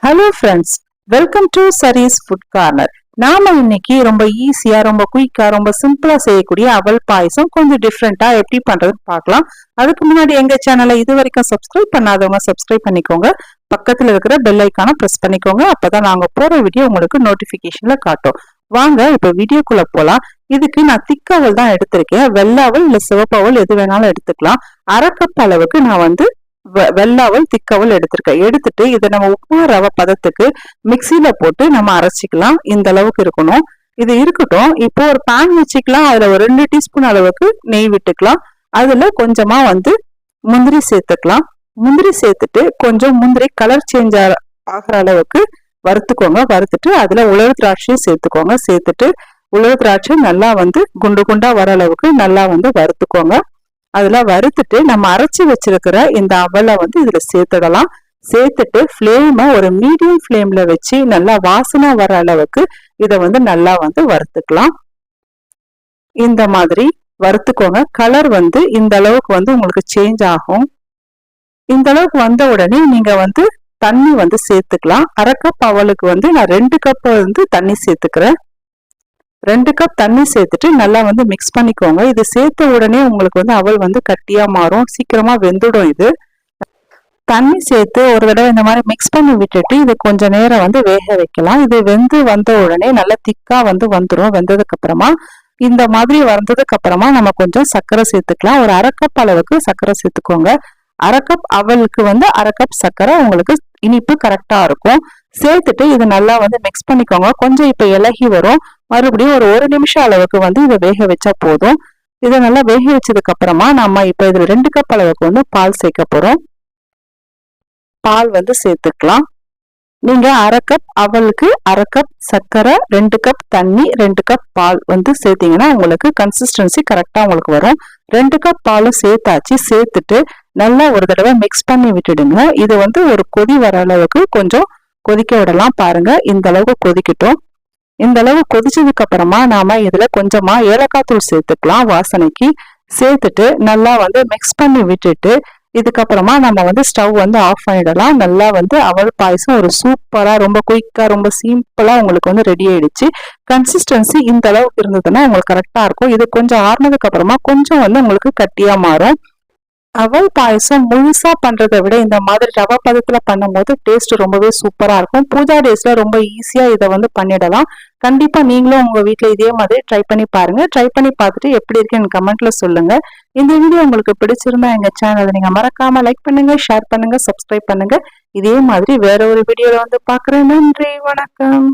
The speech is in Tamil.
Hello friends, welcome to Sari's food corner. நாம இன்னைக்கு ரொம்ப ஈஸியா, ரொம்ப குயிக்கா, ரொம்ப சிம்பிளா செய்யக்கூடிய அவல் பாயசம் கொஞ்சம் டிஃப்ரெண்டா எப்படி பண்றதுன்னு பார்க்கலாம். அதுக்கு முன்னாடி எங்க சேனலை இது வரைக்கும் சப்ஸ்கிரைப் பண்ணாதவங்க சப்ஸ்கிரைப் பண்ணிக்கோங்க. பக்கத்துல இருக்கிற பெல் ஐக்கான பிரஸ் பண்ணிக்கோங்க. அப்பதான் நாங்க போற வீடியோ உங்களுக்கு நோட்டிபிகேஷன்ல காட்டும். வாங்க இப்ப வீடியோக்குள்ள போலாம். இதுக்கு நான் திக்கவல் தான் எடுத்திருக்கேன். வெள்ளாவல் இல்ல சிவப்பவல் எது வேணாலும் எடுத்துக்கலாம். அரை கப் அளவுக்கு நான் வெள்ளாவல் திக்கவல் எடுத்திருக்கேன். எடுத்துட்டு இதை நம்ம உப்புமா ரவை பதத்துக்கு மிக்சியில போட்டு நம்ம அரைச்சிக்கலாம். இந்த அளவுக்கு இருக்கணும். இது இருக்கட்டும். இப்போ ஒரு பேன் வச்சுக்கலாம். அதுல ஒரு 2 டீஸ்பூன் அளவுக்கு நெய் விட்டுக்கலாம். அதுல கொஞ்சமா முந்திரி சேர்த்துக்கலாம். முந்திரி சேர்த்துட்டு கொஞ்சம் முந்திரி கலர் சேஞ்ச் ஆகிற அளவுக்கு வறுத்துக்கோங்க. வறுத்துட்டு அதுல உலர் திராட்சையும் சேர்த்துக்கோங்க. சேர்த்துட்டு உலர் திராட்சை நல்லா குண்டு குண்டா வர அளவுக்கு நல்லா வறுத்துக்கோங்க. அதுல வறுத்துட்டு நம்ம அரைச்சி வச்சிருக்கிற இந்த அவலை இதுல சேர்த்துடலாம். சேர்த்துட்டு ஃப்ளேமை ஒரு மீடியம் ஃப்ளேம்ல வச்சு நல்லா வாசனை வர அளவுக்கு இதை நல்லா வறுத்துக்கலாம். இந்த மாதிரி வறுத்துக்கோங்க. கலர் இந்த அளவுக்கு உங்களுக்கு சேஞ்ச் ஆகும். இந்த அளவுக்கு வந்த உடனே நீங்க தண்ணி சேர்த்துக்கலாம். அரை கப் அவலுக்கு நான் 2 கப் தண்ணி சேர்த்துக்கிறேன். 2 கப் தண்ணி சேர்த்துட்டு நல்லா மிக்ஸ் பண்ணிக்கோங்க. இது சேர்த்த உடனே உங்களுக்கு அவல் கட்டியா மாறும். சீக்கிரமா வெந்துடும். இது தண்ணி சேர்த்து ஒரு தடவை இந்த மாதிரி மிக்ஸ் பண்ணி விட்டுட்டு இது கொஞ்ச நேரம் வேக வைக்கலாம். இது வெந்து வந்த உடனே நல்லா திக்கா வந்துடும். வெந்ததுக்கு அப்புறமா இந்த மாதிரி வந்ததுக்கு அப்புறமா நம்ம கொஞ்சம் சர்க்கரை சேர்த்துக்கலாம். ஒரு அரை கப் அளவுக்கு சர்க்கரை சேர்த்துக்கோங்க. அரை கப் அவலுக்கு அரை கப் சர்க்கரை உங்களுக்கு இனிப்பு கரெக்டா இருக்கும். சேர்த்துட்டு இது நல்லா மிக்ஸ் பண்ணிக்கோங்க. கொஞ்சம் இப்ப இலகி வரும். மறுபடியும் ஒரு 1 நிமிஷம் அளவுக்கு இதை வேக வச்சா போதும். இதை நல்லா வேக வச்சதுக்கு அப்புறமா நம்ம இப்ப இதுல 2 கப் அளவுக்கு பால் சேர்க்க போறோம். பால் சேர்த்துக்கலாம். நீங்க அரை கப் அவலுக்கு அரை கப் சர்க்கரை, 2 கப் தண்ணி, 2 கப் பால் சேர்த்தீங்கன்னா உங்களுக்கு கன்சிஸ்டன்சி கரெக்டா உங்களுக்கு வரும். 2 கப் பாலும் சேர்த்தாச்சு. சேர்த்துட்டு நல்லா ஒரு தடவை மிக்ஸ் பண்ணி விட்டுடுங்க. இது ஒரு கொதி வர அளவுக்கு கொஞ்சம் கொதிக்க விடலாம். பாருங்க, இந்த அளவுக்கு கொதிக்கட்டும். இந்த அளவு கொதிச்சதுக்கு அப்புறமா நாம இதுல கொஞ்சமா ஏலக்காய் தூள் சேர்த்துக்கலாம் வாசனைக்கு. சேர்த்துட்டு நல்லா மிக்ஸ் பண்ணி விட்டுட்டு இதுக்கப்புறமா நம்ம ஸ்டவ் ஆஃப் பண்ணிடலாம். நல்லா அவல் பாயசம் ஒரு சூப்பரா, ரொம்ப குயிக்கா, ரொம்ப சிம்பிளா உங்களுக்கு ரெடி ஆயிடுச்சு. கன்சிஸ்டன்சி இந்த அளவுக்கு இருந்ததுன்னா உங்களுக்கு கரெக்டா இருக்கும். இது கொஞ்சம் ஆறுனதுக்கு அப்புறமா கொஞ்சம் உங்களுக்கு கட்டியா மாறும். அவல் பாயசம் முழுசா பண்றதை விட இந்த மாதிரி ரவா பதத்துல பண்ணும் போது டேஸ்ட் ரொம்பவே சூப்பரா இருக்கும். பூஜா டேஸ்ல ரொம்ப ஈஸியா இதை பண்ணிடலாம். கண்டிப்பா நீங்களும் உங்க வீட்டுல இதே மாதிரி ட்ரை பண்ணி பாருங்க. ட்ரை பண்ணி பார்த்துட்டு எப்படி இருக்குன்னு கமெண்ட்ல சொல்லுங்க. இந்த வீடியோ உங்களுக்கு பிடிச்சிருந்தா எங்க சேனலை நீங்க மறக்காம லைக் பண்ணுங்க, ஷேர் பண்ணுங்க, சப்ஸ்கிரைப் பண்ணுங்க. இதே மாதிரி வேற ஒரு வீடியோல பாக்குறேன். நன்றி, வணக்கம்.